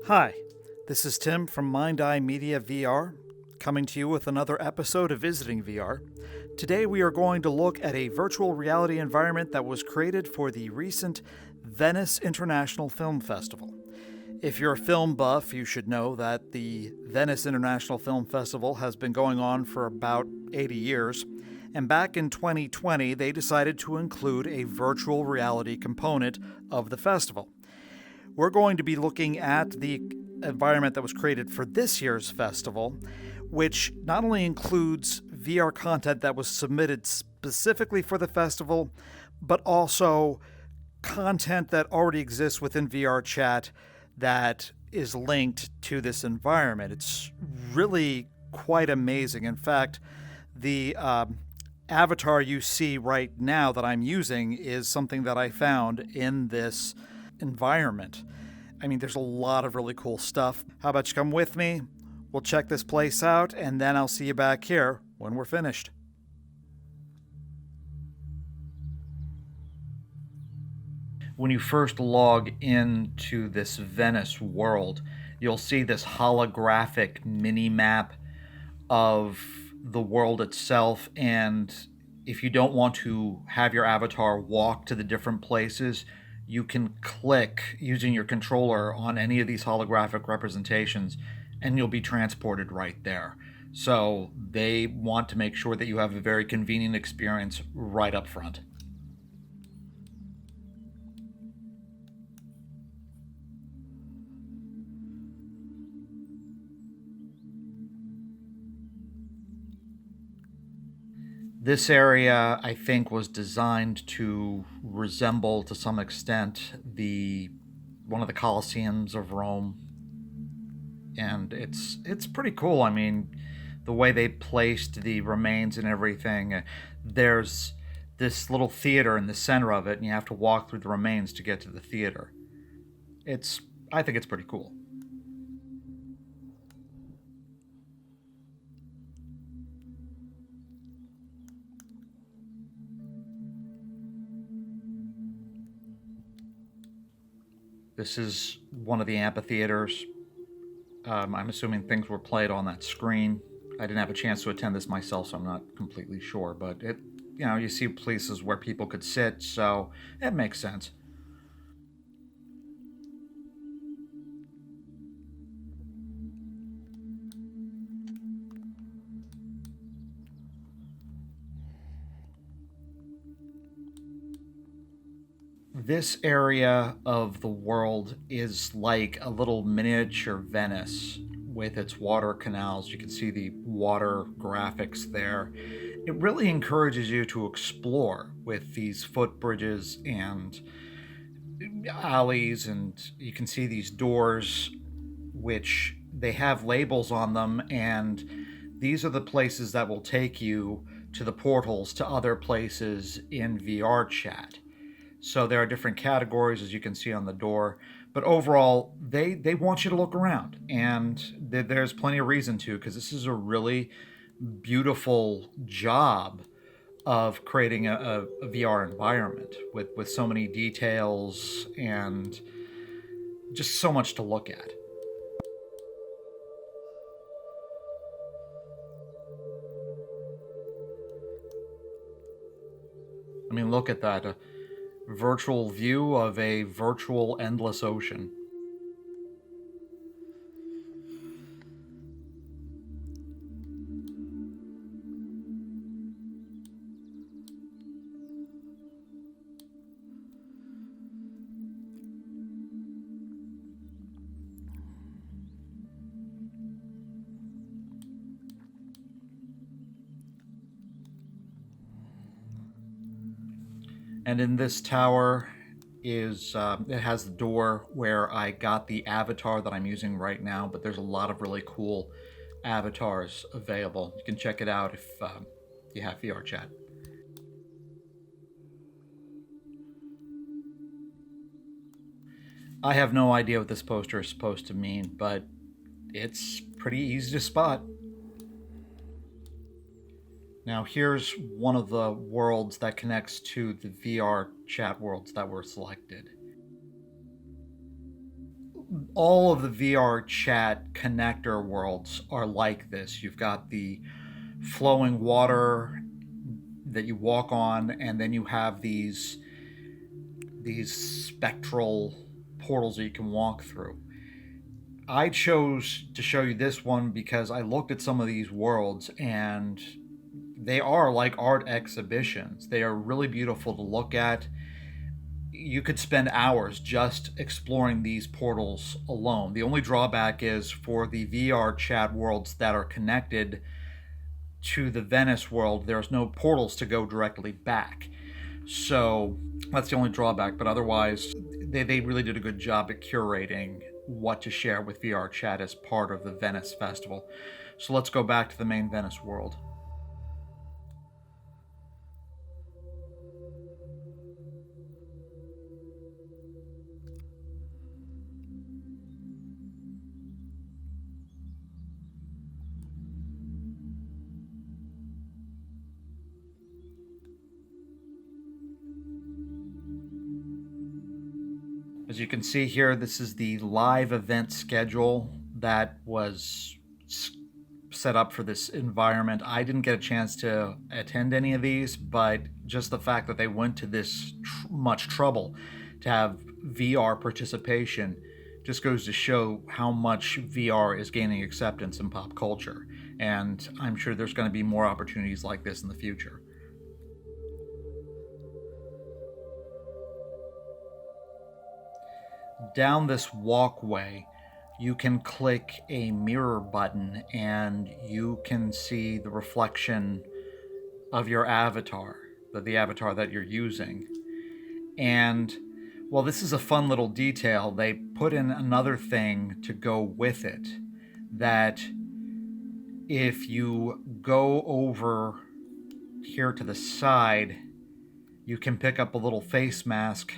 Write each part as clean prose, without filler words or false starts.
Hi, this is Tim from Mind Eye Media VR, coming to you with another episode of Visiting VR. Today we are going to look at a virtual reality environment that was created for the recent Venice International Film Festival. If you're a film buff, you should know that the Venice International Film Festival has been going on for about 80 years, and back in 2020 they decided to include a virtual reality component of the festival. We're going to be looking at the environment that was created for this year's festival, which not only includes VR content that was submitted specifically for the festival, but also content that already exists within VRChat that is linked to this environment. It's really quite amazing. In fact, the avatar you see right now that I'm using is something that I found in this environment. I mean, there's a lot of really cool stuff. How about you come with me? We'll check this place out, and then I'll see you back here when we're finished. When you first log into this Venice world, you'll see this holographic mini map of the world itself, and if you don't want to have your avatar walk to the different places, you can click using your controller on any of these holographic representations and you'll be transported right there. So they want to make sure that you have a very convenient experience right up front. This area, I think, was designed to resemble, to some extent, one of the Colosseums of Rome, and it's pretty cool. I mean, the way they placed the remains and everything. There's this little theater in the center of it, and you have to walk through the remains to get to the theater. I think it's pretty cool. This is one of the amphitheaters. I'm assuming things were played on that screen. I didn't have a chance to attend this myself, so I'm not completely sure. But you see places where people could sit, so it makes sense. This area of the world is like a little miniature Venice with its water canals. You can see the water graphics there. It really encourages you to explore with these footbridges and alleys, and you can see these doors which they have labels on them, and these are the places that will take you to the portals to other places in VRChat. So there are different categories, as you can see on the door. But overall, they want you to look around, and there's plenty of reason to, because this is a really beautiful job of creating a VR environment with so many details and just so much to look at. I mean, look at that. A virtual view of a virtual endless ocean. And in this tower it has the door where I got the avatar that I'm using right now, but there's a lot of really cool avatars available. You can check it out if you have VRChat. I have no idea what this poster is supposed to mean, but it's pretty easy to spot. Now here's one of the worlds that connects to the VR chat worlds that were selected. all of the VRChat connector worlds are like this. You've got the flowing water that you walk on, and then you have these spectral portals that you can walk through. I chose to show you this one because I looked at some of these worlds, and they are like art exhibitions. They are really beautiful to look at. You could spend hours just exploring these portals alone. The only drawback is for the VRChat worlds that are connected to the Venice world, there's no portals to go directly back. So that's the only drawback, but otherwise, they really did a good job at curating what to share with VRChat as part of the Venice Festival. So let's go back to the main Venice world. As you can see here, this is the live event schedule that was set up for this environment. I didn't get a chance to attend any of these, but just the fact that they went to this much trouble to have VR participation just goes to show how much VR is gaining acceptance in pop culture. And I'm sure there's going to be more opportunities like this in the future. Down this walkway, you can click a mirror button and you can see the reflection of your avatar, the avatar that you're using. And well, this is a fun little detail. They put in another thing to go with it, that if you go over here to the side, you can pick up a little face mask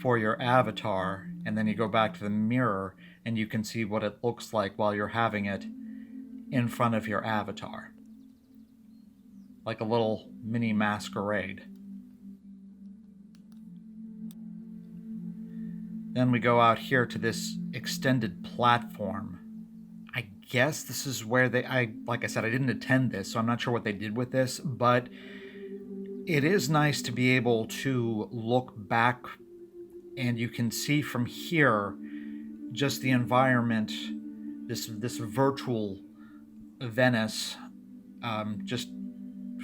for your avatar, and then you go back to the mirror and you can see what it looks like while you're having it in front of your avatar. Like a little mini masquerade. Then we go out here to this extended platform. I guess this is where like I said, I didn't attend this, so I'm not sure what they did with this, but it is nice to be able to look back and you can see from here just the environment, this virtual Venice, just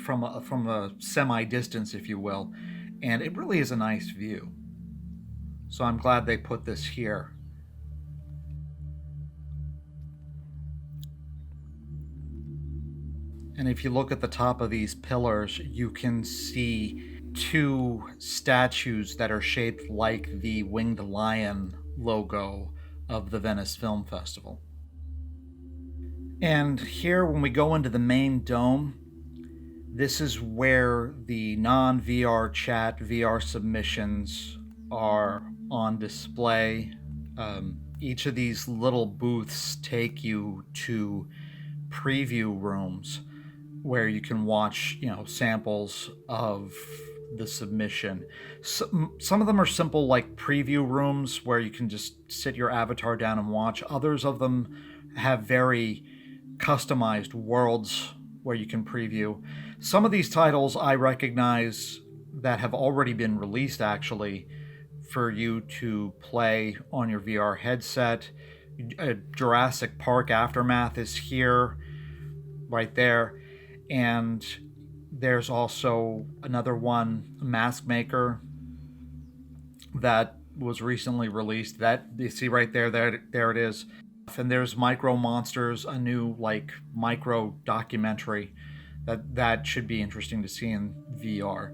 from a semi-distance, if you will, and it really is a nice view. So I'm glad they put this here. And if you look at the top of these pillars, you can see two statues that are shaped like the winged lion logo of the Venice Film Festival. And here, when we go into the main dome, this is where the non-VRChat VR submissions are on display. Each of these little booths take you to preview rooms where you can watch, samples of the submission. Some of them are simple, like preview rooms where you can just sit your avatar down and watch. Others of them have very customized worlds where you can preview. Some of these titles I recognize that have already been released, actually, for you to play on your VR headset. Jurassic Park Aftermath is here, right there. And there's also another one, Mask Maker, that was recently released. That you see right there, there it is. And there's Micro Monsters, a new micro documentary that should be interesting to see in VR.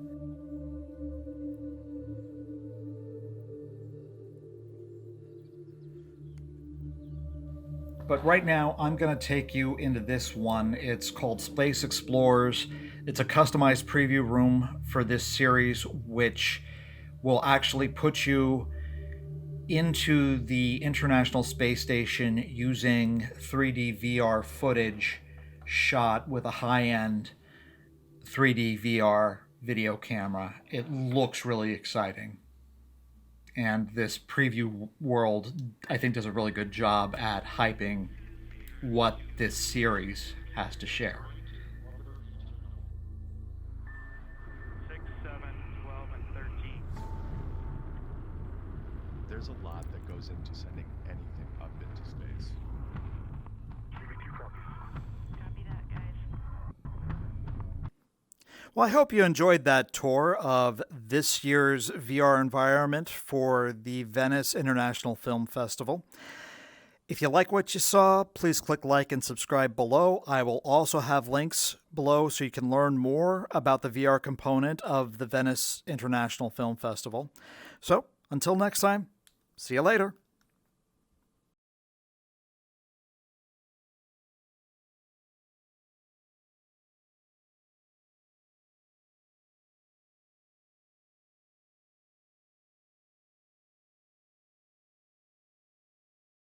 But right now, I'm going to take you into this one. It's called Space Explorers. It's a customized preview room for this series, which will actually put you into the International Space Station using 3D VR footage shot with a high-end 3D VR video camera. It looks really exciting. And this preview world, I think, does a really good job at hyping what this series has to share. 6, 7, 12, and 13. There's a lot that goes into sending anything up into space. Copy that, guys. Well, I hope you enjoyed that tour of this year's VR environment for the Venice International Film Festival. If you like what you saw, please click like and subscribe below. I will also have links below so you can learn more about the VR component of the Venice International Film Festival. So, until next time, see you later.